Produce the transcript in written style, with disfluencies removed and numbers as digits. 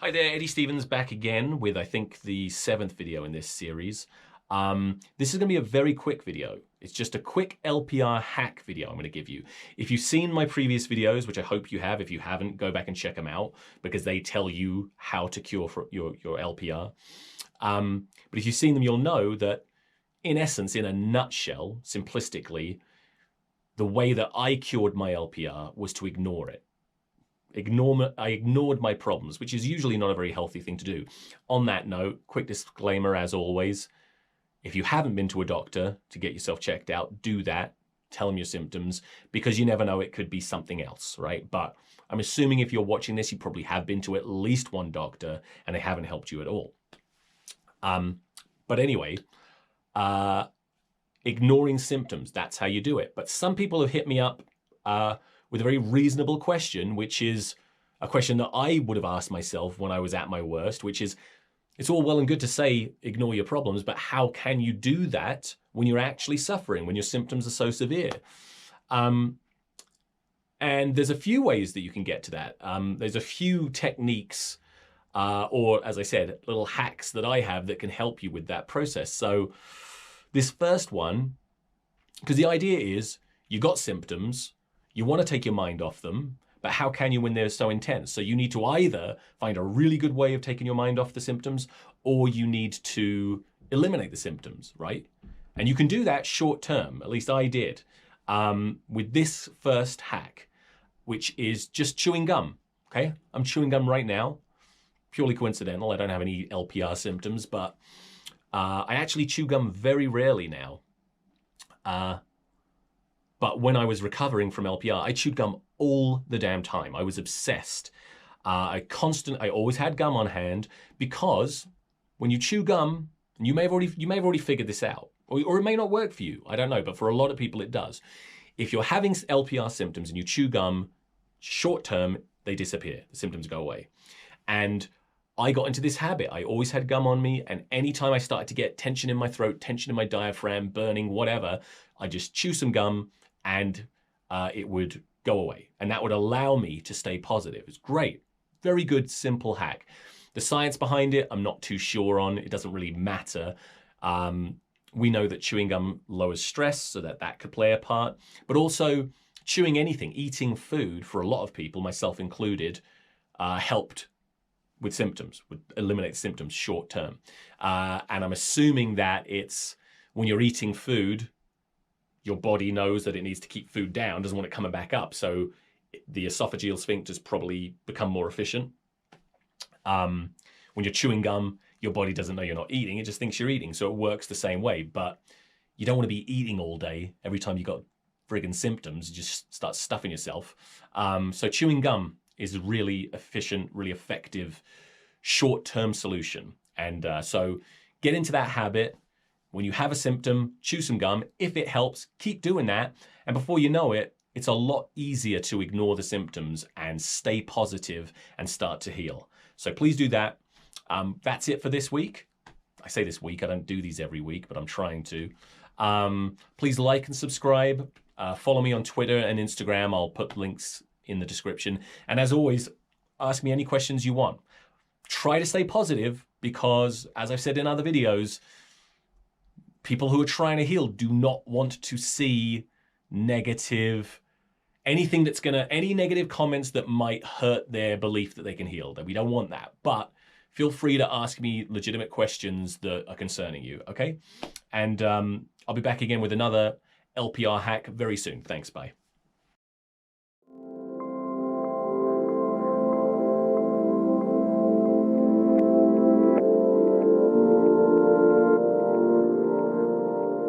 Hi there, Eddie Stevens back again with, I think, the 7th video in this series. This is going to be a very quick video. It's just a quick LPR hack video I'm going to give you. If you've seen my previous videos, which I hope you have, if you haven't, go back and check them out because they tell you how to cure for your LPR. But if you've seen them, you'll know that, in essence, in a nutshell, simplistically, the way that I cured my LPR was to ignore it. I ignored my problems, which is usually not a very healthy thing to do. On that note, quick disclaimer as always, if you haven't been to a doctor to get yourself checked out, do that. Tell them your symptoms, because you never know, it could be something else, right? But I'm assuming if you're watching this, you probably have been to at least one doctor and they haven't helped you at all. But anyway, ignoring symptoms, that's how you do it. But some people have hit me up with a very reasonable question, which is a question that I would have asked myself when I was at my worst, which is, it's all well and good to say, ignore your problems, but how can you do that when you're actually suffering, when your symptoms are so severe? And there's a few ways that you can get to that. There's a few techniques, or as I said, little hacks that I have that can help you with that process. So this first one, because the idea is you've got symptoms, you want to take your mind off them, but how can you when they're so intense? So you need to either find a really good way of taking your mind off the symptoms, or you need to eliminate the symptoms, right? And you can do that short term, at least I did, with this first hack, which is just chewing gum, okay? I'm chewing gum right now, purely coincidental. I don't have any LPR symptoms, but I actually chew gum very rarely now. But when I was recovering from LPR, I chewed gum all the damn time. I was obsessed. I always had gum on hand, because when you chew gum, and you may have already figured this out, or it may not work for you. I don't know, but for a lot of people it does. If you're having LPR symptoms and you chew gum, short term, they disappear. The symptoms go away. And I got into this habit. I always had gum on me, and anytime I started to get tension in my throat, tension in my diaphragm, burning, whatever, I just chew some gum and it would go away. And that would allow me to stay positive. It's great. Very good, simple hack. The science behind it, I'm not too sure on. It doesn't really matter. We know that chewing gum lowers stress, so that could play a part. But also chewing anything, eating food, for a lot of people, myself included, helped with symptoms, would eliminate symptoms short term. And I'm assuming that it's when you're eating food, your body knows that it needs to keep food down, doesn't want it coming back up. So the esophageal sphincters probably become more efficient. When you're chewing gum, your body doesn't know you're not eating, it just thinks you're eating. So it works the same way, but you don't want to be eating all day. Every time you got friggin' symptoms, you just start stuffing yourself. So chewing gum is a really efficient, really effective, short-term solution. And so get into that habit. When you have a symptom, chew some gum. If it helps, keep doing that. And before you know it, it's a lot easier to ignore the symptoms and stay positive and start to heal. So please do that. That's it for this week. I say this week, I don't do these every week, but I'm trying to. Please like and subscribe. Follow me on Twitter and Instagram. I'll put links in the description. And as always, ask me any questions you want. Try to stay positive, because as I've said in other videos, people who are trying to heal do not want to see negative, any negative comments that might hurt their belief that they can heal. That we don't want that. But feel free to ask me legitimate questions that are concerning you, okay? And I'll be back again with another LPR hack very soon. Thanks, bye.